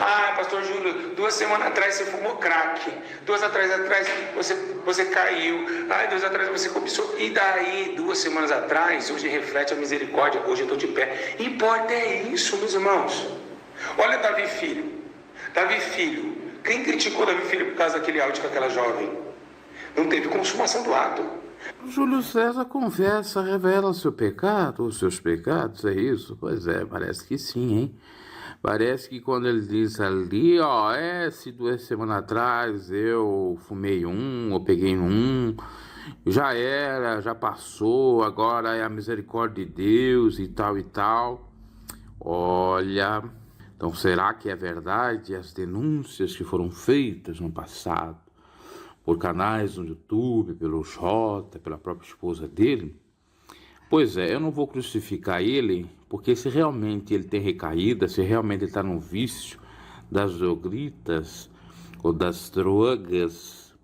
Ah, pastor Júlio, 2 semanas atrás você fumou crack. 2 atrás você caiu. Ah, 2 atrás você cobiçou. E daí, 2 semanas atrás, hoje reflete a misericórdia. Hoje eu estou de pé. Importa é isso, meus irmãos. Olha Davi filho. Davi filho. Quem criticou Davi filho por causa daquele áudio com aquela jovem? Não teve consumação do ato. Júlio César confessa, revela seu pecado, os seus pecados, é isso? Pois é, parece que sim, hein? Parece que quando ele diz ali, se 2 semanas atrás eu fumei eu peguei já era, já passou, agora é a misericórdia de Deus e tal e tal. Olha, então será que é verdade as denúncias que foram feitas no passado por canais no YouTube, pelo Jota, pela própria esposa dele? Pois é, eu não vou crucificar ele, porque se realmente ele tem recaída, se realmente ele está no vício das drogitas ou das drogas,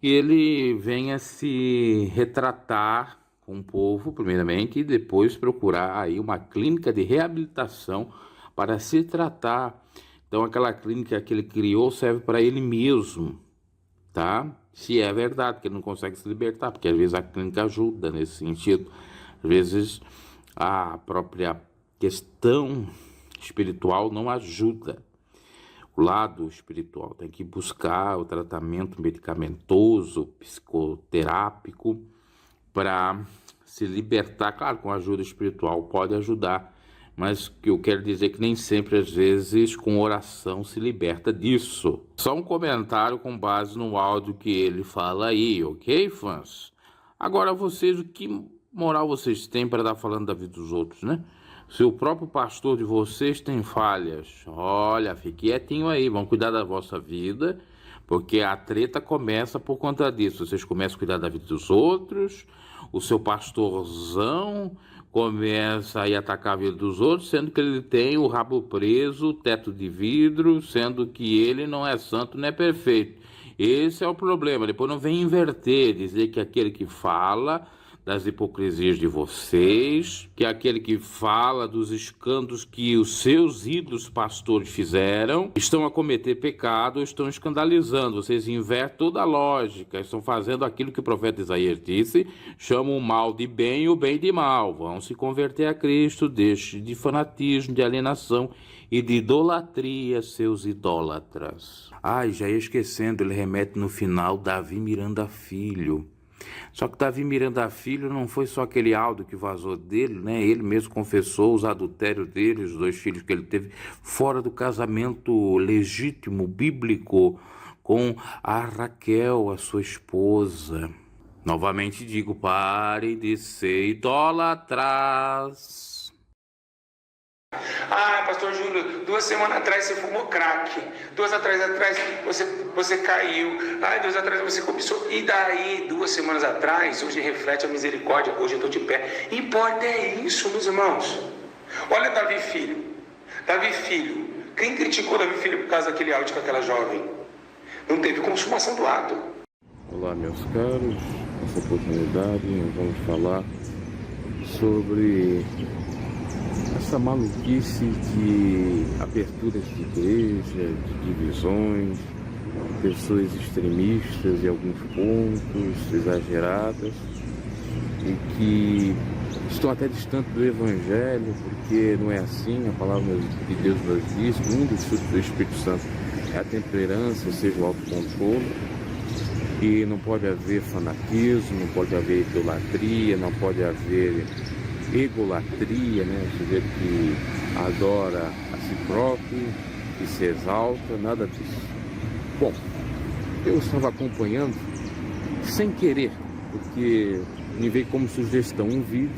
ele venha se retratar com o povo, primeiramente, e depois procurar aí uma clínica de reabilitação para se tratar. Então, aquela clínica que ele criou serve para ele mesmo, tá? Se é verdade, porque ele não consegue se libertar, porque às vezes a clínica ajuda nesse sentido. Às vezes a própria questão espiritual não ajuda. O lado espiritual tem que buscar o tratamento medicamentoso, psicoterápico, para se libertar. Claro, com ajuda espiritual pode ajudar, mas que eu quero dizer que nem sempre, às vezes, com oração se liberta disso. Só um comentário com base no áudio que ele fala aí, ok, fãs? Agora vocês, o que moral vocês têm para estar falando da vida dos outros, né? Se o próprio pastor de vocês tem falhas, olha, fique quietinho aí, vão cuidar da vossa vida, porque a treta começa por conta disso. Vocês começam a cuidar da vida dos outros, o seu pastorzão começa a ir atacar a vida dos outros, sendo que ele tem o rabo preso, teto de vidro, sendo que ele não é santo, não é perfeito. Esse é o problema. Depois não vem inverter, dizer que aquele que fala das hipocrisias de vocês, que aquele que fala dos escândalos que os seus ídolos pastores fizeram, estão a cometer pecado, estão escandalizando. Vocês invertem toda a lógica, estão fazendo aquilo que o profeta Isaías disse, chamam o mal de bem e o bem de mal. Vão se converter a Cristo, deixe de fanatismo, de alienação e de idolatria, seus idólatras. Já ia esquecendo, ele remete no final Davi Miranda Filho. Só que Davi Miranda Filho não foi só aquele áudio que vazou dele, né? Ele mesmo confessou os adultérios dele, os 2 filhos que ele teve fora do casamento legítimo, bíblico, com a Raquel, a sua esposa. Novamente digo, parem de ser idólatras. Ah, pastor Júlio, 2 semanas atrás você fumou crack. 2 atrás você caiu. Ah, 2 atrás você cobiçou. E daí, 2 semanas atrás, hoje reflete a misericórdia. Hoje eu estou de pé. Importa é isso, meus irmãos. Olha Davi filho. Davi filho. Quem criticou Davi filho por causa daquele áudio com aquela jovem? Não teve consumação do ato. Olá, meus caros. Nessa oportunidade vamos falar sobre essa maluquice de aberturas de igreja, de divisões, pessoas extremistas em alguns pontos, exageradas, e que estão até distantes do Evangelho, porque não é assim. A palavra de Deus nos diz que um dos frutos do Espírito Santo é a temperança, ou seja, o autocontrole, e não pode haver fanatismo, não pode haver idolatria, não pode haver egolatria, né? O sujeito que adora a si próprio, que se exalta, nada disso. Bom, eu estava acompanhando sem querer, porque me veio como sugestão um vídeo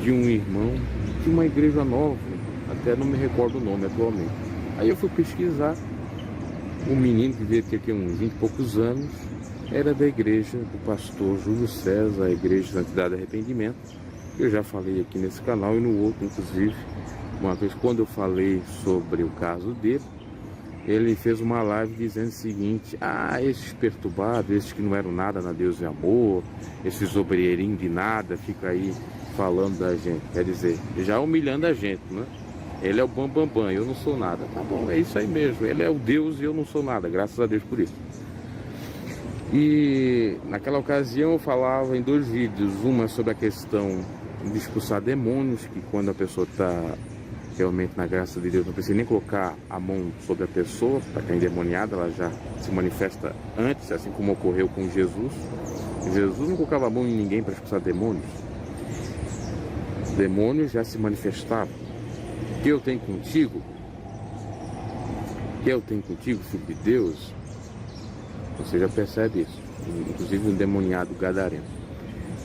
de um irmão de uma igreja nova, até não me recordo o nome atualmente. Aí eu fui pesquisar, um menino que veio ter aqui uns 20 e poucos anos, era da igreja do pastor Júlio César, a Igreja de Santidade e Arrependimento. Eu já falei aqui nesse canal e no outro, inclusive, uma vez quando eu falei sobre o caso dele, ele fez uma live dizendo o seguinte: esses perturbados, esses que não eram nada na Deus e Amor, esses obreirinhos de nada, fica aí falando da gente, quer dizer, já humilhando a gente, né? ele é o bambambam, eu não sou nada. Tá bom, é isso aí mesmo, ele é o Deus e eu não sou nada, graças a Deus por isso. E naquela ocasião eu falava em 2 vídeos, uma sobre a questão de expulsar demônios, que quando a pessoa está realmente na graça de Deus, não precisa nem colocar a mão sobre a pessoa, para estar endemoniada, ela já se manifesta antes, assim como ocorreu com Jesus. Jesus não colocava a mão em ninguém para expulsar demônios. Os demônios já se manifestavam. O que eu tenho contigo? O que eu tenho contigo, filho de Deus? Você já percebe isso. Inclusive o endemoniado gadareno.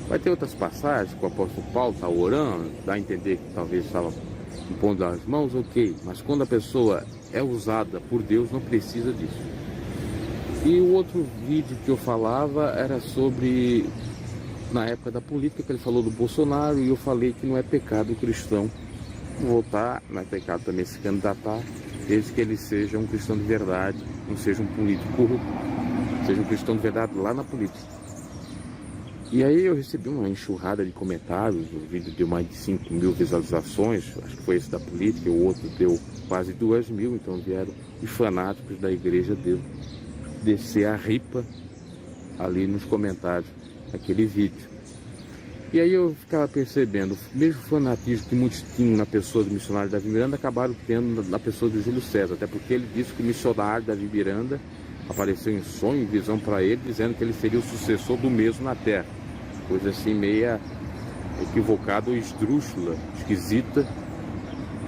Vai ter outras passagens que o apóstolo Paulo está orando, dá a entender que talvez estava impondo as mãos, ok. Mas quando a pessoa é usada por Deus, não precisa disso. E o outro vídeo que eu falava era sobre, na época da política, que ele falou do Bolsonaro, e eu falei que não é pecado o cristão votar, não é pecado também se candidatar, desde que ele seja um cristão de verdade, não seja um político corrupto, seja um cristão de verdade lá na política. E aí eu recebi uma enxurrada de comentários, o vídeo deu mais de 5.000 visualizações, acho que foi esse da política, o outro deu quase 2.000, então vieram os fanáticos da igreja descer a ripa ali nos comentários daquele vídeo. E aí eu ficava percebendo, o mesmo fanatismo que muitos tinham na pessoa do missionário Davi Miranda, acabaram tendo na pessoa do Júlio César, até porque ele disse que o missionário Davi Miranda apareceu em sonho e visão para ele, dizendo que ele seria o sucessor do mesmo na terra. Coisa assim meia equivocada ou esdrúxula, esquisita,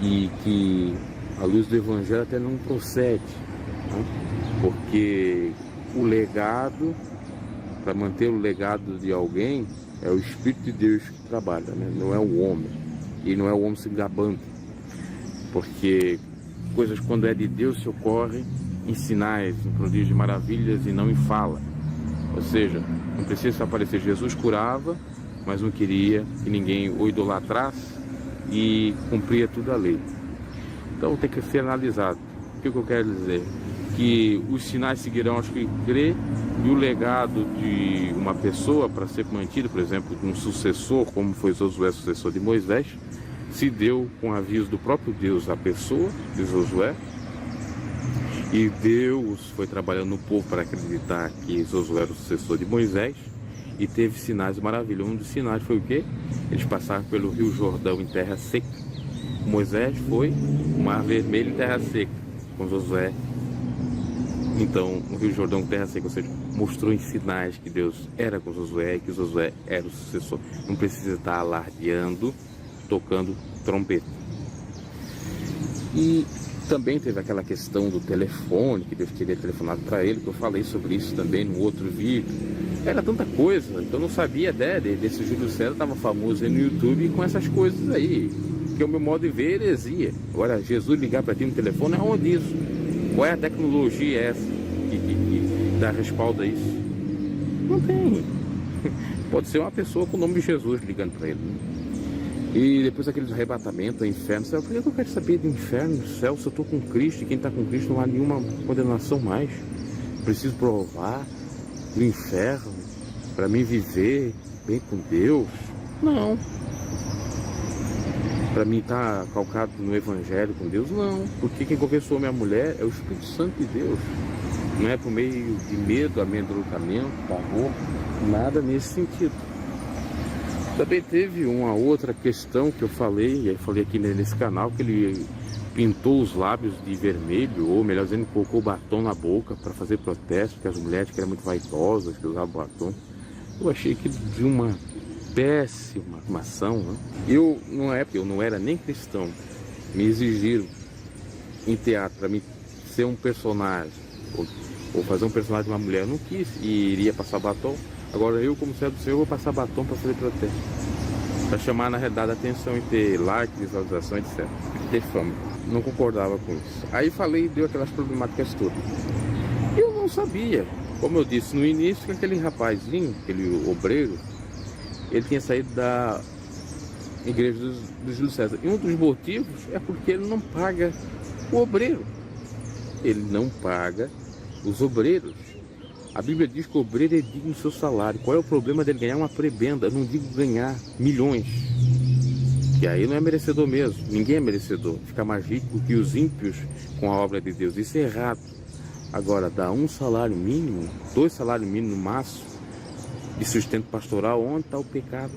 e que à luz do evangelho até não procede, né? Porque o legado, para manter o legado de alguém, é o Espírito de Deus que trabalha, né? Não é o homem, e não é o homem se gabando, porque coisas quando é de Deus se ocorrem em sinais, em prodígios e maravilhas e não em fala. Ou seja, não precisa aparecer. Jesus curava, mas não queria que ninguém o idolatrasse e cumpria toda a lei. Então tem que ser analisado. O que eu quero dizer? Que os sinais seguirão aos que crê, e o legado de uma pessoa para ser mantido, por exemplo, de um sucessor, como foi Josué, sucessor de Moisés, se deu com aviso do próprio Deus à pessoa de Josué. E Deus foi trabalhando no povo para acreditar que Josué era o sucessor de Moisés, e teve sinais maravilhosos. Um dos sinais foi o quê? Eles passaram pelo Rio Jordão em terra seca. Moisés foi o Mar Vermelho em terra seca, com Josué. Então, o Rio Jordão em terra seca, ou seja, mostrou em sinais que Deus era com Josué e que Josué era o sucessor. Não precisa estar alardeando, tocando trombeta. E também teve aquela questão do telefone, que Deus teria telefonado para ele, que eu falei sobre isso também no outro vídeo. Era tanta coisa, então eu não sabia até desse Júlio César, estava famoso aí no YouTube com essas coisas aí, que é o meu modo de ver heresia. Agora, Jesus ligar para ti no telefone, aonde isso? Qual é a tecnologia essa que dá respaldo a isso? Não tem. Pode ser uma pessoa com o nome de Jesus ligando para ele, né? E depois aquele arrebatamento, inferno, céu. Por que eu quero saber do inferno, céu, se eu estou com Cristo, e quem está com Cristo não há nenhuma condenação mais? Preciso provar do inferno para mim viver bem com Deus? Não. Para mim estar calcado no evangelho com Deus? Não. Porque quem conversou minha mulher é o Espírito Santo de Deus. Não é por meio de medo, amedrontamento, pavor, nada nesse sentido. Também teve uma outra questão que eu falei aqui nesse canal, que ele pintou os lábios de vermelho, ou melhor dizendo, colocou batom na boca para fazer protesto, porque as mulheres que eram muito vaidosas, que usavam batom. Eu achei que de uma péssima armação, né? Eu não era nem cristão, me exigiram em teatro para mim ser um personagem, ou fazer um personagem de uma mulher, eu não quis, e iria passar batom. Agora eu, como servo do Senhor, vou passar batom para fazer protesto, para chamar na realidade a atenção e ter like, visualização, etc. E ter fama. Não concordava com isso. Aí falei e deu aquelas problemáticas todas. Eu não sabia. Como eu disse no início, que aquele rapazinho, aquele obreiro, ele tinha saído da igreja do Júlio César. E um dos motivos é porque ele não paga o obreiro. Ele não paga os obreiros. A Bíblia diz que o obreiro é digno do seu salário. Qual é o problema dele ganhar uma prebenda? Eu não digo ganhar milhões. E aí não é merecedor mesmo, ninguém é merecedor. Fica mais rico que os ímpios com a obra de Deus, isso é errado. Agora, dar um salário mínimo, 2 salários mínimos no máximo, de sustento pastoral, onde está o pecado?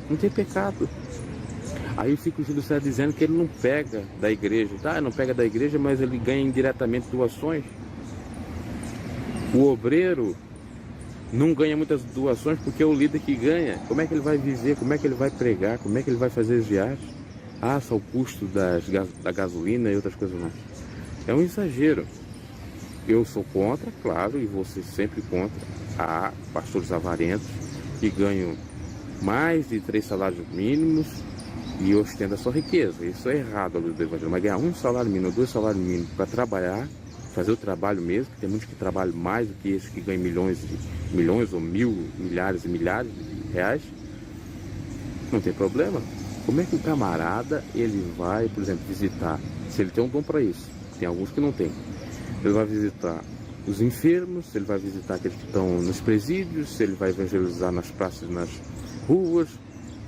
Não tem pecado. Aí fica o Júlio César dizendo que ele não pega da igreja. Tá, não pega da igreja, mas ele ganha indiretamente doações. O obreiro não ganha muitas doações porque é o líder que ganha. Como é que ele vai viver? Como é que ele vai pregar? Como é que ele vai fazer as viagens? Ah, só o custo da gasolina e outras coisas mais. É um exagero. Eu sou contra, claro, e vou ser sempre contra. Há pastores avarentos que ganham mais de 3 salários mínimos e ostentam a sua riqueza. Isso é errado à luz do Evangelho. Mas ganhar 1 salário mínimo, 2 salários mínimos para trabalhar, fazer o trabalho mesmo, porque tem muitos que trabalham mais do que esses que ganham milhões ou milhares e milhares de reais, não tem problema. Como é que o camarada, ele vai, por exemplo, visitar, se ele tem um dom para isso, tem alguns que não tem, ele vai visitar os enfermos, ele vai visitar aqueles que estão nos presídios, se ele vai evangelizar nas praças, nas ruas,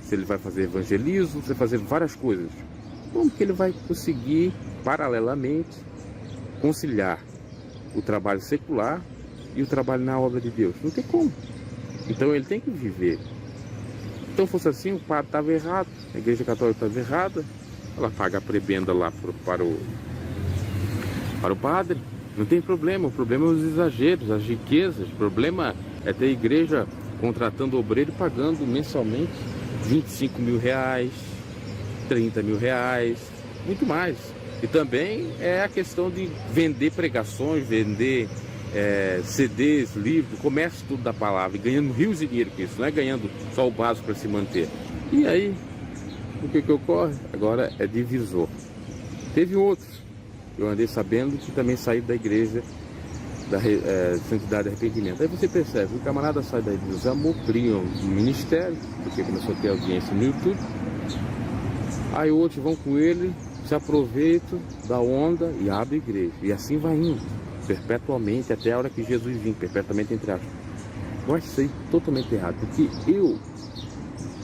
se ele vai fazer evangelismo, se ele vai fazer várias coisas. Como que ele vai conseguir, paralelamente, conciliar o trabalho secular e o trabalho na obra de Deus? Não tem como. Então ele tem que viver. Então fosse assim, o padre estava errado, a igreja católica estava errada, ela paga a prebenda lá para o padre, não tem problema. O problema é os exageros, as riquezas. O problema é ter a igreja contratando obreiro e pagando mensalmente 25 mil reais, 30 mil reais, muito mais. E também é a questão de vender pregações, vender CDs, livros, comércio tudo da palavra, e ganhando rios de dinheiro com isso, não é ganhando só o básico para se manter. E aí, o que ocorre? Agora é divisor. Teve outros, eu andei sabendo, que também saíram da igreja da Santidade e Arrependimento. Aí você percebe, o camarada sai da igreja, amor, cria um ministério, porque começou a ter audiência no YouTube. Aí outros vão com ele, se aproveitam da onda e abrem a igreja. E assim vai indo, perpetuamente, até a hora que Jesus vir, perpetuamente entre aspas. Eu acho isso aí totalmente errado, porque eu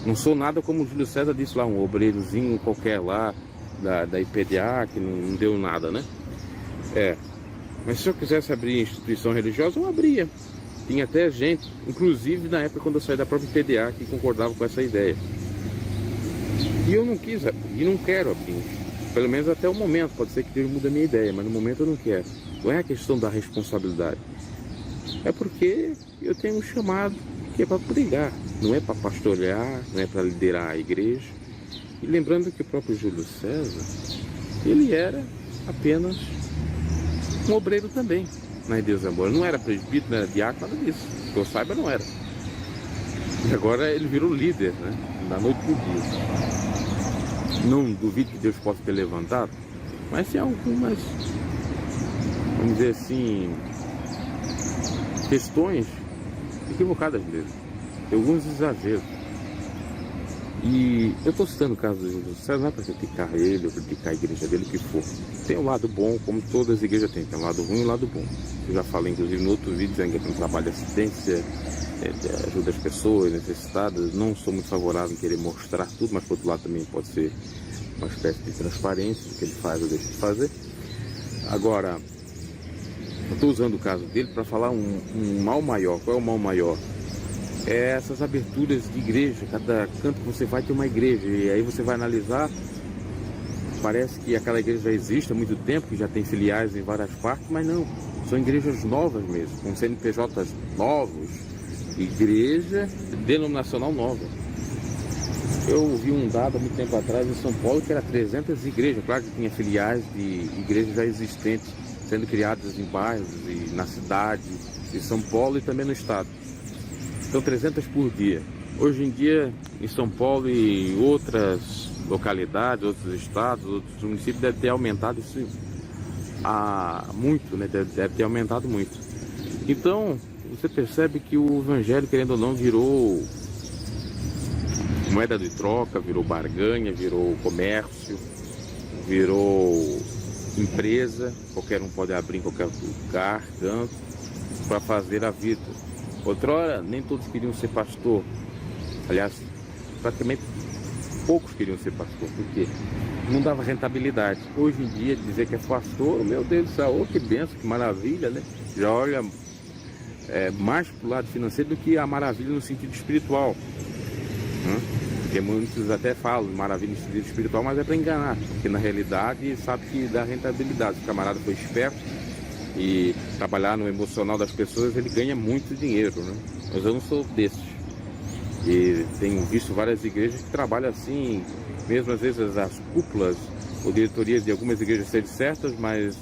não sou nada como o Júlio César disse lá, um obreirozinho qualquer lá, da IPDA, que não deu nada, né? Mas se eu quisesse abrir instituição religiosa, eu abria. Tinha até gente, inclusive na época quando eu saí da própria IPDA, que concordava com essa ideia. E eu não quis abrir, e não quero abrir. Pelo menos até o momento, pode ser que Deus mude a minha ideia, mas no momento eu não quero. Não é a questão da responsabilidade. É porque eu tenho um chamado que é para pregar, não é para pastorear, não é para liderar a igreja. E lembrando que o próprio Júlio César, ele era apenas um obreiro também na Deus Amor. Não era presbítero, não era diácono, nada disso. Que eu saiba, não era. E agora ele virou líder, né? Da noite pro dia. Não duvido que Deus possa ter levantado, mas tem algumas, vamos dizer assim, questões equivocadas mesmo. Tem alguns exageros. E eu estou citando o caso do Júlio César, não é para criticar ele ou criticar a igreja dele, o que for. Tem um lado bom, como todas as igrejas têm. Tem um lado ruim e um lado bom. Eu já falei, inclusive, no outro vídeo, dizendo que tem um trabalho de assistência, ajuda as pessoas necessitadas. Não sou muito favorável em querer mostrar tudo, mas por outro lado também pode ser uma espécie de transparência do que ele faz ou deixa de fazer. Agora, eu estou usando o caso dele para falar um mal maior. Qual é o mal maior? É essas aberturas de igreja. Cada canto que você vai tem uma igreja, e aí você vai analisar, parece que aquela igreja já existe há muito tempo, que já tem filiais em várias partes, mas não, são igrejas novas mesmo, com CNPJs novos, igreja denominacional nova. Eu vi um dado há muito tempo atrás em São Paulo que era 300 igrejas, claro que tinha filiais de igrejas já existentes, sendo criadas em bairros e na cidade de São Paulo e também no estado. Então 300 por dia. Hoje em dia, em São Paulo e outras localidades, outros estados, outros municípios, deve ter aumentado isso muito, né? Deve ter aumentado muito. Então, você percebe que o evangelho, querendo ou não, virou moeda de troca, virou barganha, virou comércio, virou empresa. Qualquer um pode abrir em qualquer lugar, canto, para fazer a vida. Outrora, nem todos queriam ser pastor. Aliás, praticamente poucos queriam ser pastor, porque não dava rentabilidade. Hoje em dia, dizer que é pastor, meu Deus do céu, que benção, que maravilha, né? Já olha mais para o lado financeiro do que a maravilha no sentido espiritual. Porque muitos até falam maravilha no sentido espiritual, mas é para enganar, porque na realidade sabe que dá rentabilidade. O camarada foi esperto e trabalhar no emocional das pessoas, ele ganha muito dinheiro, né? Mas eu não sou desses. E tenho visto várias igrejas que trabalham assim, mesmo às vezes as cúpulas ou diretorias de algumas igrejas serem certas, mas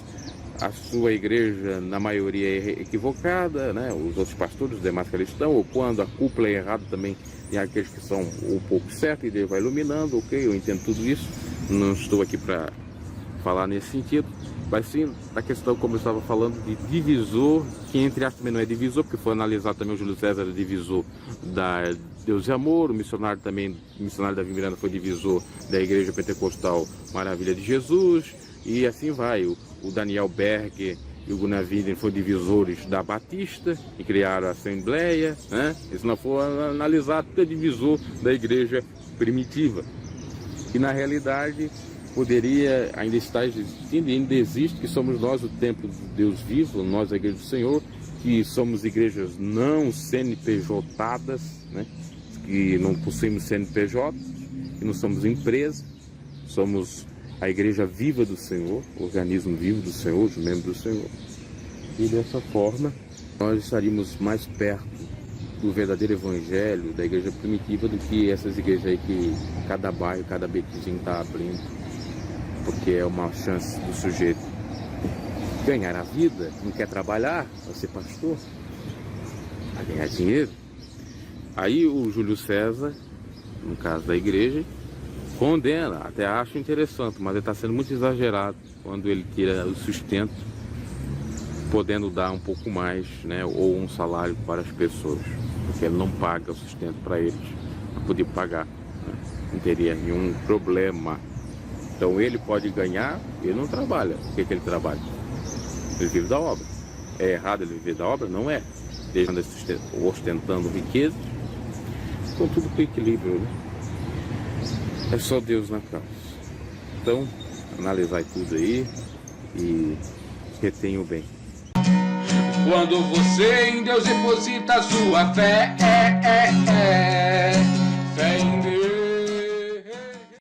a sua igreja na maioria é equivocada, né? Os outros pastores, os demais cristãos, ou quando a cúpula é errada também tem aqueles que são um pouco certos e Deus vai iluminando, ok, eu entendo tudo isso, não estou aqui para falar nesse sentido, mas sim a questão, como eu estava falando, de divisor, que entre aspas também não é divisor, porque foi analisado também o Júlio César, divisor da Deus e Amor, o missionário também, o missionário Davi Miranda foi divisor da Igreja Pentecostal Maravilha de Jesus, e assim vai, o Daniel Berger e o Gunnar Widen foram divisores da Batista e criaram a Assembleia, né? Isso não foi analisado, é divisor da Igreja Primitiva. E na realidade poderia ainda estar existindo, e ainda existe, que somos nós o templo de Deus vivo, nós a Igreja do Senhor, que somos igrejas não CNPJadas, né? Que não possuímos CNPJ, que não somos empresa, somos a igreja viva do Senhor, o organismo vivo do Senhor, os membros do Senhor. E dessa forma, nós estaríamos mais perto do verdadeiro evangelho, da igreja primitiva, do que essas igrejas aí que cada bairro, cada bequinho está abrindo, porque é uma chance do sujeito ganhar a vida, não quer trabalhar, vai ser pastor, vai ganhar dinheiro. Aí o Júlio César, no caso da igreja, condena, até acho interessante, mas ele está sendo muito exagerado quando ele tira o sustento, podendo dar um pouco mais, né, ou um salário para as pessoas, porque ele não paga o sustento para eles, para poder pagar, né? Não teria nenhum problema. Então ele pode ganhar, ele não trabalha. O que ele trabalha? Ele vive da obra. É errado ele viver da obra? Não é. Ele anda ostentando riqueza, com tudo com equilíbrio, né? É só Deus na causa. Então, analisar tudo aí e retenha o bem. Quando você em Deus deposita sua fé, fé em